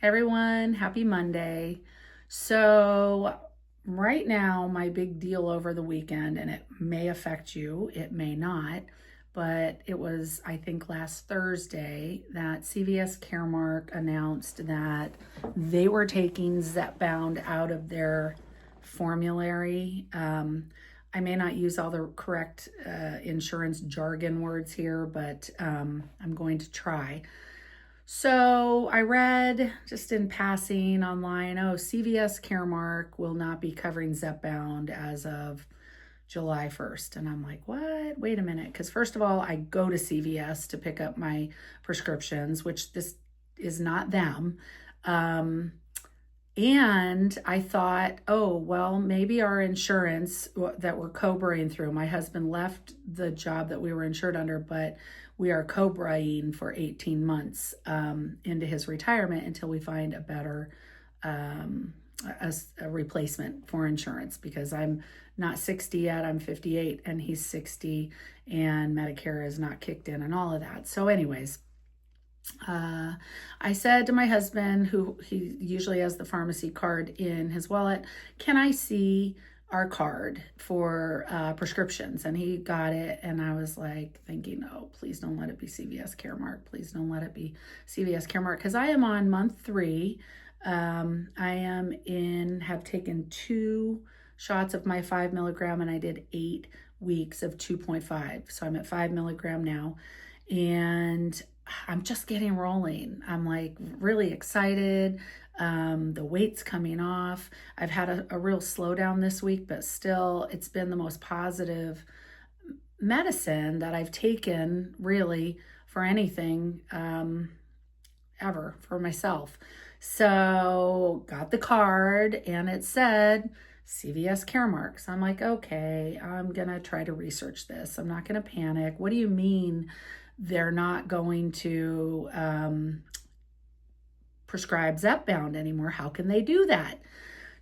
everyone, happy Monday. So, right now, my big deal over the weekend, and it may affect you, it may not, but it was, I think, last Thursday that CVS Caremark announced that they were taking Zepbound out of their formulary. I may not use all the correct insurance jargon words here, but I'm going to try. So I read just in passing online, CVS Caremark will not be covering Zepbound as of July 1st. And I'm like, what? Wait a minute. Because first of all, I go to CVS to pick up my prescriptions, which this is not them. And I thought, oh, well, maybe our insurance that we're co-braying through, my husband left the job that we were insured under, but we are co-braying for 18 months into his retirement until we find a better a replacement for insurance, because I'm not 60 yet, I'm 58 and he's 60 and Medicare is not kicked in and all of that. So anyways, I said to my husband, who he usually has the pharmacy card in his wallet, can I see our card for prescriptions? And he got it. And I was like thinking, oh, please don't let it be CVS Caremark. Please don't let it be CVS Caremark. Because I am on month 3. Have taken 2 shots of my 5 milligram, and I did 8 weeks of 2.5. So I'm at 5 milligram now. And I'm just getting rolling. I'm like really excited. The weight's coming off. I've had a real slowdown this week, but still it's been the most positive medicine that I've taken really for anything ever for myself. So got the card and it said CVS Caremark. So I'm like, okay, I'm going to try to research this. I'm not going to panic. What do you mean they're not going to prescribe Zepbound anymore? How can they do that?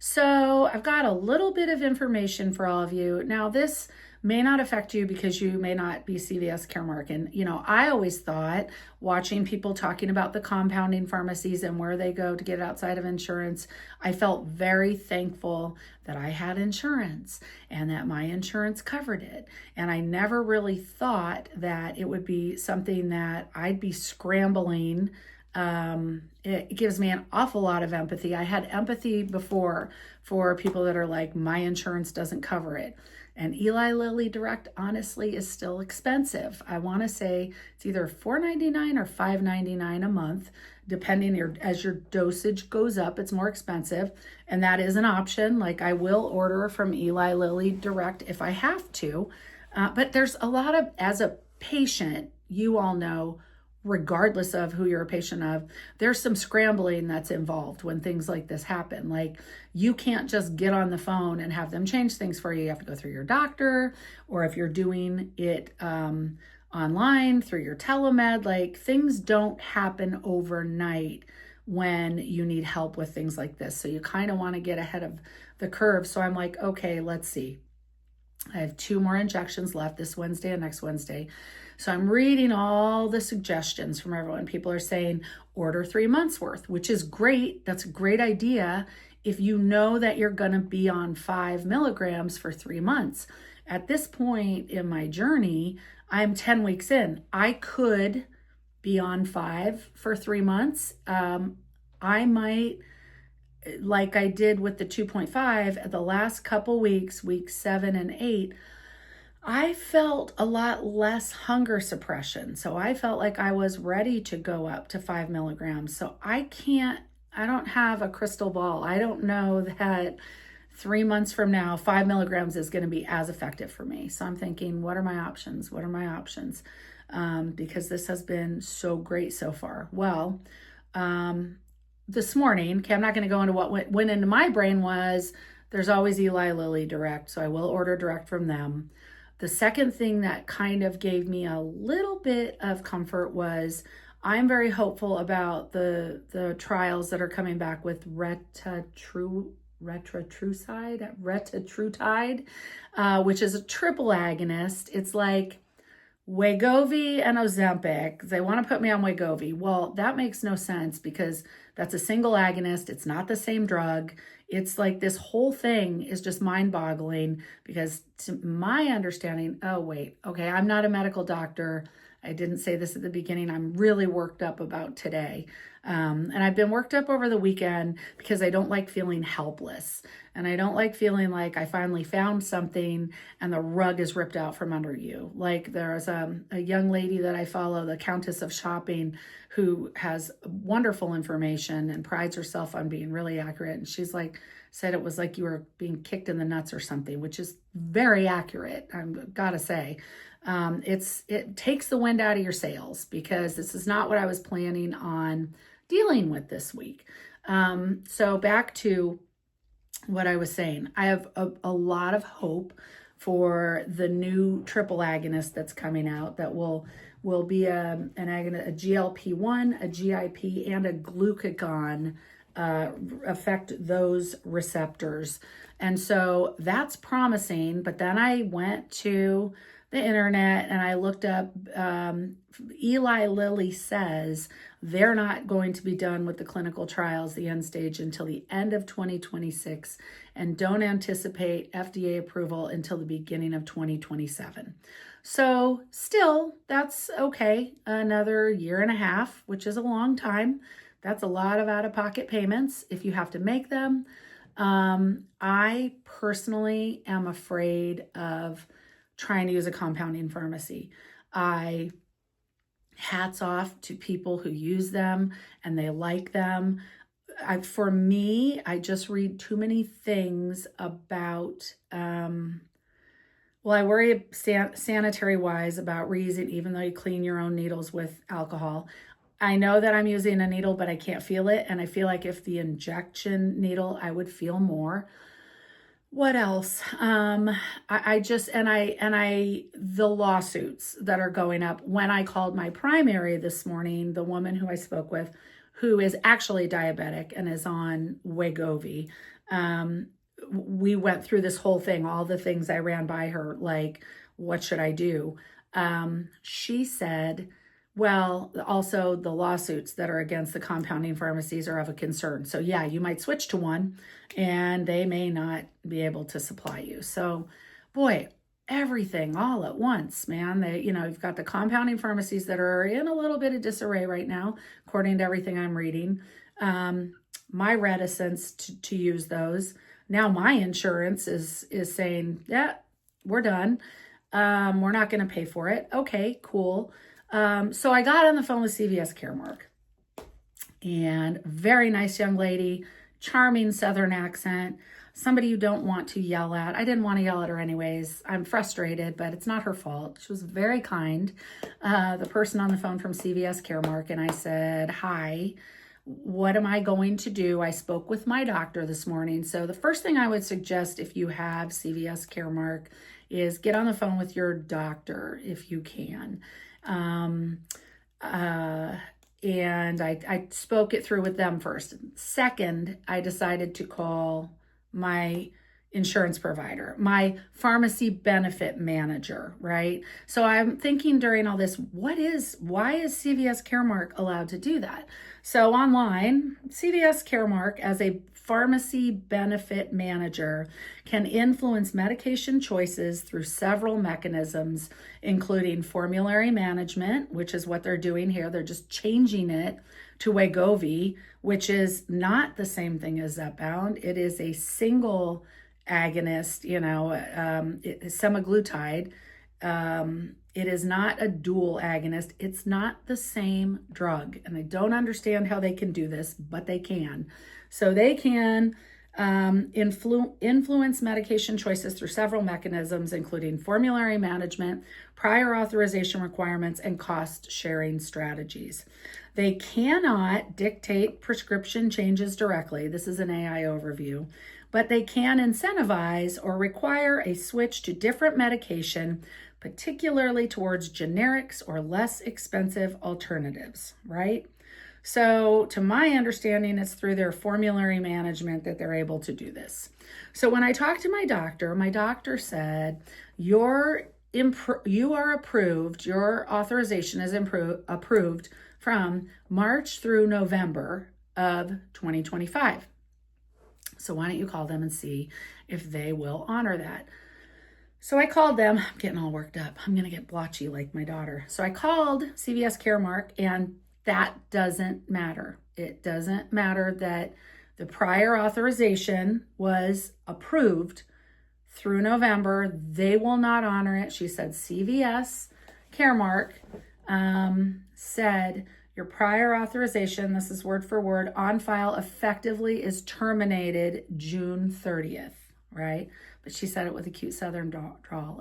So I've got a little bit of information for all of you. Now, this may not affect you because you may not be CVS Caremark. And, I always thought, watching people talking about the compounding pharmacies and where they go to get outside of insurance, I felt very thankful that I had insurance and that my insurance covered it. And I never really thought that it would be something that I'd be scrambling. It gives me an awful lot of empathy. I had empathy before for people that are like, my insurance doesn't cover it. And Eli Lilly Direct, honestly, is still expensive. I want to say it's either $4.99 or $5.99 a month, depending as your dosage goes up, it's more expensive. And that is an option. Like, I will order from Eli Lilly Direct if I have to. But there's a lot of, as a patient, you all know, regardless of who you're a patient of, there's some scrambling that's involved when things like this happen. Like, you can't just get on the phone and have them change things for you. You have to go through your doctor, or if you're doing it online through your telemed, like, things don't happen overnight when you need help with things like this. So you kind of want to get ahead of the curve. So I'm like, okay, let's see. I have 2 more injections left this Wednesday and next Wednesday. So I'm reading all the suggestions from everyone. People are saying order 3 months worth, which is great. That's a great idea if you know that you're going to be on 5 milligrams for 3 months. At this point in my journey, I'm 10 weeks in. I could be on 5 for 3 months. I might, like I did with the 2.5, the last couple weeks, weeks 7 and 8, I felt a lot less hunger suppression. So I felt like I was ready to go up to 5 milligrams. So I don't have a crystal ball. I don't know that 3 months from now, 5 milligrams is going to be as effective for me. So I'm thinking, what are my options? What are my options? Because this has been so great so far. Well, this morning, okay, I'm not going to go into what went into my brain was there's always Eli Lilly Direct. So I will order direct from them. The second thing that kind of gave me a little bit of comfort was I'm very hopeful about the trials that are coming back with retatrutide, which is a triple agonist. It's like Wegovy and Ozempic, they want to put me on Wegovy. Well, that makes no sense because that's a single agonist. It's not the same drug. It's like this whole thing is just mind-boggling because to my understanding, oh wait, okay, I'm not a medical doctor. I didn't say this at the beginning. I'm really worked up about today. And I've been worked up over the weekend because I don't like feeling helpless. And I don't like feeling like I finally found something and the rug is ripped out from under you. Like there's a young lady that I follow, the Countess of Shopping, who has wonderful information and prides herself on being really accurate. And she's like, said it was like you were being kicked in the nuts or something, which is very accurate, I've got to say. It takes the wind out of your sails because this is not what I was planning on dealing with this week. So back to what I was saying, I have a lot of hope for the new triple agonist that's coming out that will be an agonist, a GLP-1, a GIP, and a glucagon, affect those receptors. And so that's promising. But then I went to the internet and I looked up, Eli Lilly says they're not going to be done with the clinical trials, the end stage, until the end of 2026, and don't anticipate FDA approval until the beginning of 2027. So still, that's okay. Another year and a half, which is a long time. That's a lot of out-of-pocket payments if you have to make them. I personally am afraid of trying to use a compounding pharmacy. Hats off to people who use them and they like them. For me, I just read too many things about, I worry sanitary wise about reusing, even though you clean your own needles with alcohol. I know that I'm using a needle, but I can't feel it. And I feel like if the injection needle, I would feel more. What else? The lawsuits that are going up. When I called my primary this morning, the woman who I spoke with, who is actually diabetic and is on Wegovy, we went through this whole thing, all the things I ran by her, like, what should I do? She said, well, also the lawsuits that are against the compounding pharmacies are of a concern. So yeah, you might switch to one and they may not be able to supply you. So boy, everything all at once, man. You've got the compounding pharmacies that are in a little bit of disarray right now, according to everything I'm reading. My reticence to use those. Now my insurance is saying, yeah, we're done. We're not going to pay for it. Okay, cool. So I got on the phone with CVS Caremark, and very nice young lady, charming Southern accent, somebody you don't want to yell at. I didn't want to yell at her anyways. I'm frustrated, but it's not her fault. She was very kind. The person on the phone from CVS Caremark, and I said, hi, what am I going to do? I spoke with my doctor this morning. So the first thing I would suggest if you have CVS Caremark is get on the phone with your doctor if you can. And I spoke it through with them first. Second, I decided to call my insurance provider, my pharmacy benefit manager, right? So I'm thinking during all this, why is CVS Caremark allowed to do that? So online, CVS Caremark as a pharmacy benefit manager can influence medication choices through several mechanisms, including formulary management, which is what they're doing here. They're just changing it to Wegovy, which is not the same thing as Zepbound. It is a single agonist, semaglutide. It is not a dual agonist. It's not the same drug. And I don't understand how they can do this, but they can. So they can influence medication choices through several mechanisms, including formulary management, prior authorization requirements, and cost sharing strategies. They cannot dictate prescription changes directly. This is an AI overview, but they can incentivize or require a switch to different medication, particularly towards generics or less expensive alternatives, right? So to my understanding, it's through their formulary management that they're able to do this. So when I talked to my doctor said, your you are approved, your authorization is approved from March through November of 2025. So why don't you call them and see if they will honor that? So I called them. I'm getting all worked up. I'm going to get blotchy like my daughter. So I called CVS Caremark, and that doesn't matter. It doesn't matter that the prior authorization was approved through November. They will not honor it. She said CVS Caremark said your prior authorization, this is word for word, on file effectively is terminated June 30th, right? But she said it with a cute Southern drawl.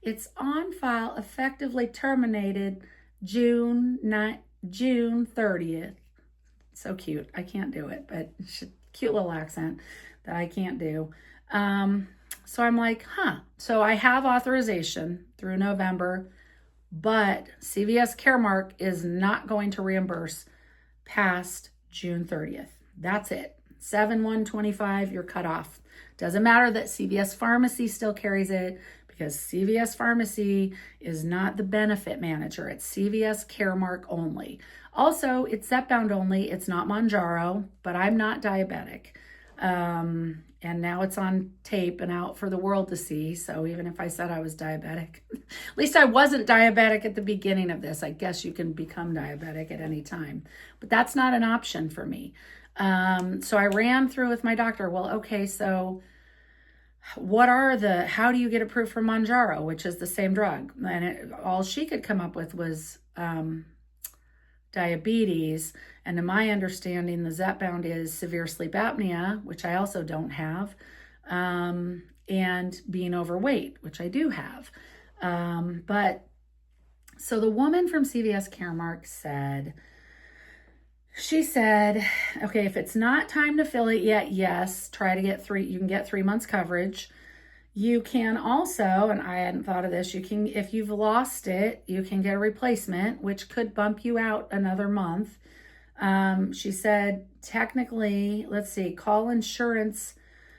It's on file effectively terminated June 30th. So cute. I can't do it, but cute little accent that I can't do. So I'm like, So I have authorization through November, but CVS Caremark is not going to reimburse past June 30th. That's it. 7/1/25, you're cut off. Doesn't matter that CVS Pharmacy still carries it, because CVS Pharmacy is not the benefit manager. It's CVS Caremark only. Also, it's Zepbound only. It's not Mounjaro, but I'm not diabetic. And now it's on tape and out for the world to see. So even if I said I was diabetic, at least I wasn't diabetic at the beginning of this. I guess you can become diabetic at any time, but that's not an option for me. So I ran through with my doctor. Well, okay, so how do you get approved for Mounjaro, which is the same drug? And all she could come up with was diabetes. And to my understanding, the Zepbound is severe sleep apnea, which I also don't have, and being overweight, which I do have. But so the woman from CVS Caremark said, okay, if it's not time to fill it yet, yes, try to get you can get 3 months coverage. You can also, and I hadn't thought of this, if you've lost it, you can get a replacement, which could bump you out another month. She said, technically, call insurance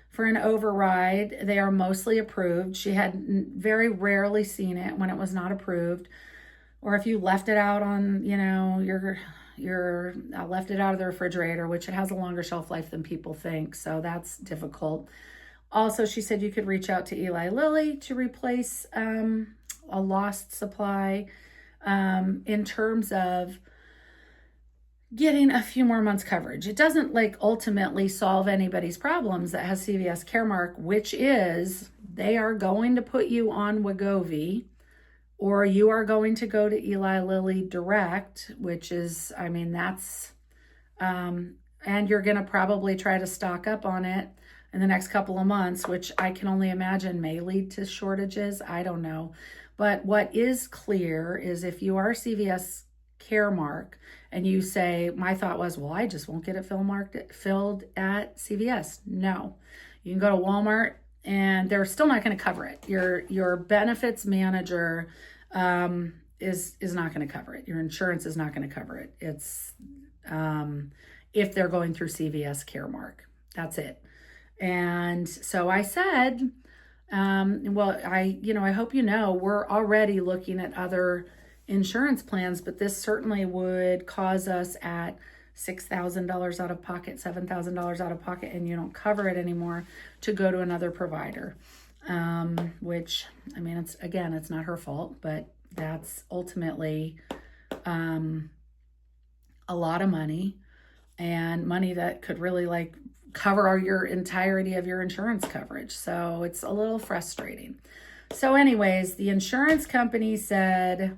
for an override. They are mostly approved. She had very rarely seen it when it was not approved. Or if you left it out on, left it out of the refrigerator, which it has a longer shelf life than people think. So that's difficult. Also, she said you could reach out to Eli Lilly to replace a lost supply. In terms of getting a few more months coverage, it doesn't ultimately solve anybody's problems that has CVS Caremark, which is they are going to put you on Wegovy, or you are going to go to Eli Lilly direct, which is, that's, and you're going to probably try to stock up on it in the next couple of months, which I can only imagine may lead to shortages. I don't know. But what is clear is if you are CVS Caremark and you say, my thought was, well, I just won't get it filled at CVS. No, you can go to Walmart and they're still not going to cover it. Your benefits manager is not going to cover it. Your insurance is not going to cover it. It's if they're going through CVS Caremark. That's it. And so I said, I hope we're already looking at other insurance plans, but this certainly would cause us at $6,000 out of pocket, $7,000 out of pocket, and you don't cover it anymore, to go to another provider. Which, it's not her fault, but that's ultimately a lot of money, and money that could really cover your entirety of your insurance coverage. So it's a little frustrating. So anyways, the insurance company said,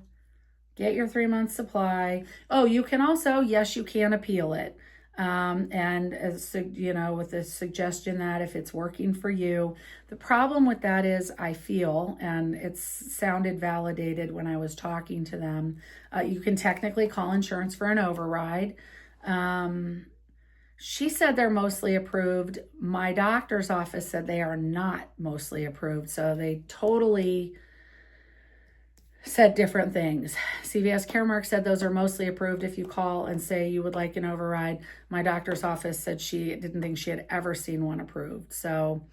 get your 3 month supply. Oh, you can also, yes, you can appeal it. And with the suggestion that if it's working for you, the problem with that is I feel, and it's sounded validated when I was talking to them, you can technically call insurance for an override. She said they're mostly approved. My doctor's office said they are not mostly approved. So they totally said different things. CVS Caremark said those are mostly approved if you call and say you would like an override. My doctor's office said she didn't think she had ever seen one approved. So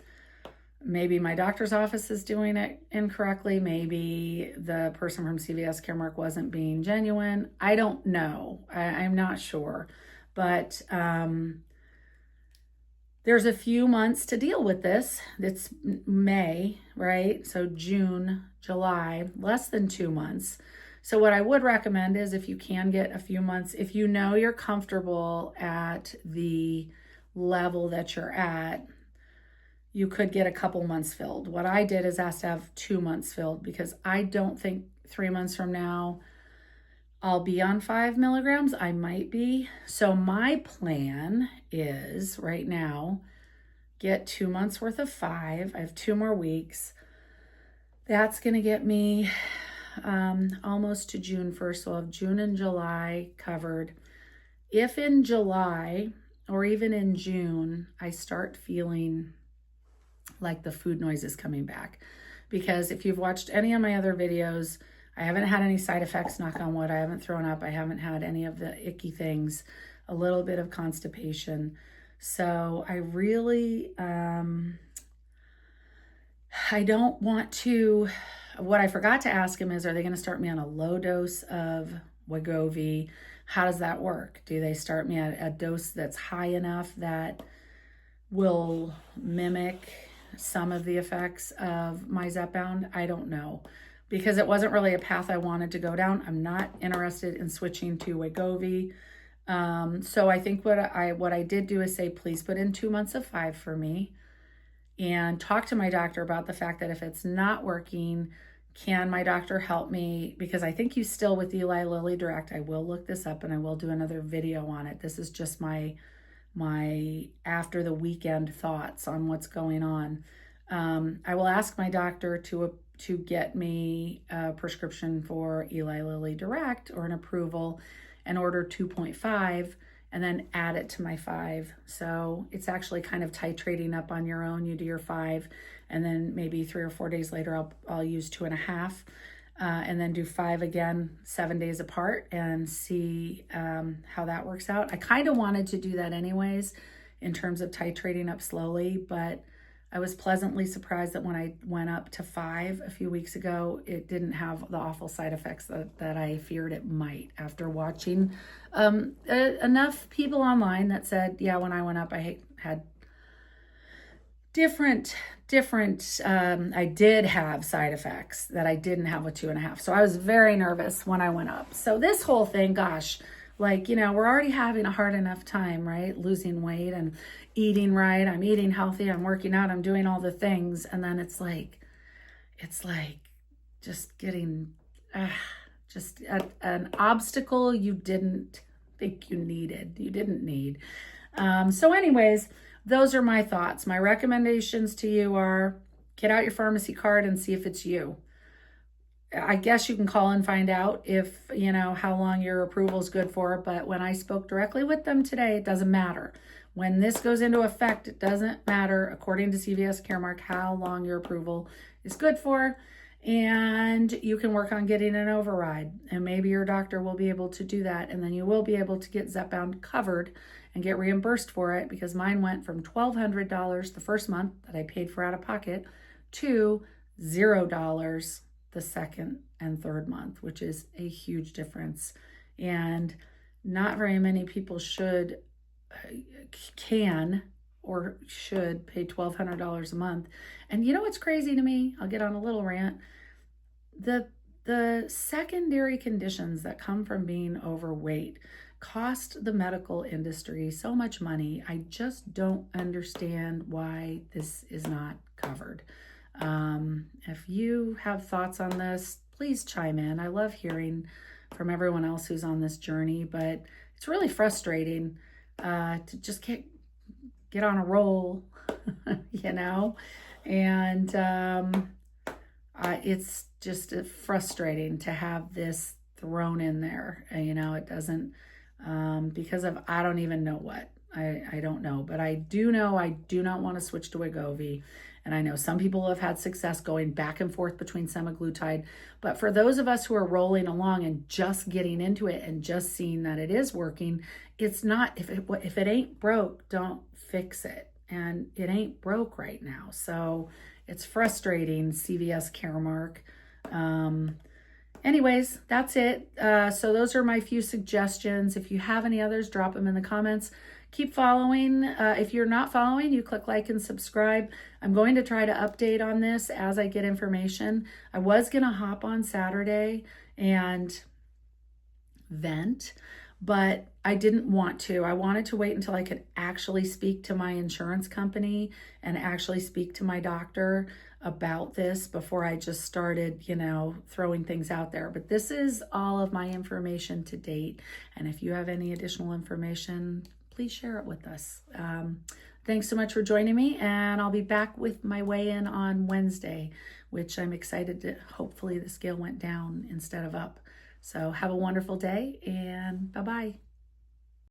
Maybe my doctor's office is doing it incorrectly. Maybe the person from CVS Caremark wasn't being genuine. I don't know. I'm not sure. But there's a few months to deal with this. It's May, right? So June, July, less than 2 months. So what I would recommend is if you can get a few months, if you know you're comfortable at the level that you're at, you could get a couple months filled. What I did is ask to have 2 months filled because I don't think 3 months from now I'll be on 5 milligrams. I might be. So my plan is right now, get 2 months worth of 5. I have 2 more weeks. That's going to get me almost to June 1st. So I'll have June and July covered. If in July or even in June, I start feeling like the food noise is coming back, because if you've watched any of my other videos, I haven't had any side effects, knock on wood. I haven't thrown up. I haven't had any of the icky things, a little bit of constipation. So I really, I don't want to, what I forgot to ask him is, are they going to start me on a low dose of Wegovy? How does that work? Do they start me at a dose that's high enough that will mimic some of the effects of my Zepbound? I don't know, because it wasn't really a path I wanted to go down. I'm not interested in switching to Wegovy. So I think what I did do is say, please put in 2 months of 5 for me, and talk to my doctor about the fact that if it's not working, can my doctor help me? Because I think he's still with Eli Lilly Direct. I will look this up and I will do another video on it. This is just my after the weekend thoughts on what's going on. I will ask my doctor to get me a prescription for Eli Lilly Direct, or an approval, and order 2.5 and then add it to my 5. So it's actually kind of titrating up on your own. You do your 5 and then maybe 3 or 4 days later I'll use 2.5 and then do 5 again 7 days apart and see how that works out. I kind of wanted to do that anyways in terms of titrating up slowly, but I was pleasantly surprised that when I went up to 5 a few weeks ago, it didn't have the awful side effects that I feared it might, after watching enough people online that said, yeah, when I went up, I had different, I did have side effects that I didn't have with 2.5. So I was very nervous when I went up. So this whole thing, gosh, like, you know, we're already having a hard enough time, right? Losing weight and eating right. I'm eating healthy. I'm working out. I'm doing all the things. And then it's like just getting, just an obstacle you didn't think you needed. You didn't need. So anyways, those are my thoughts. My recommendations to you are, get out your pharmacy card and see if it's you. I guess you can call and find out if, you know, how long your approval is good for. But when I spoke directly with them today, it doesn't matter. When this goes into effect, it doesn't matter, according to CVS Caremark, how long your approval is good for. And you can work on getting an override. And maybe your doctor will be able to do that. And then you will be able to get Zepbound covered and get reimbursed for it, because mine went from $1,200 the first month that I paid for out of pocket to $0 the second and third month, which is a huge difference. And not very many people can or should pay $1,200 a month. And you know what's crazy to me? I'll get on a little rant. The secondary conditions that come from being overweight cost the medical industry so much money. I just don't understand why this is not covered. If you have thoughts on this, please chime in. I love hearing from everyone else who's on this journey, but it's really frustrating to just get on a roll, you know, and it's just frustrating to have this thrown in there. You know, it doesn't, because of, I don't even know what. I don't know, but I do know I do not want to switch to Wegovy. And I know some people have had success going back and forth between semaglutide. But for those of us who are rolling along and just getting into it and just seeing that it is working, it's not, if it ain't broke, don't fix it. and it ain't broke right now. So it's frustrating, CVS Caremark. Anyways, that's it. So those are my few suggestions. If you have any others, drop them in the comments. Keep following. If you're not following, you click like and subscribe. I'm going to try to update on this as I get information. I was going to hop on Saturday and vent, but I didn't want to. I wanted to wait until I could actually speak to my insurance company and actually speak to my doctor about this before I just started, throwing things out there. But this is all of my information to date. And if you have any additional information, please share it with us. Thanks so much for joining me, and I'll be back with my weigh-in on Wednesday, which I'm excited to, hopefully the scale went down instead of up. So have a wonderful day, and bye-bye.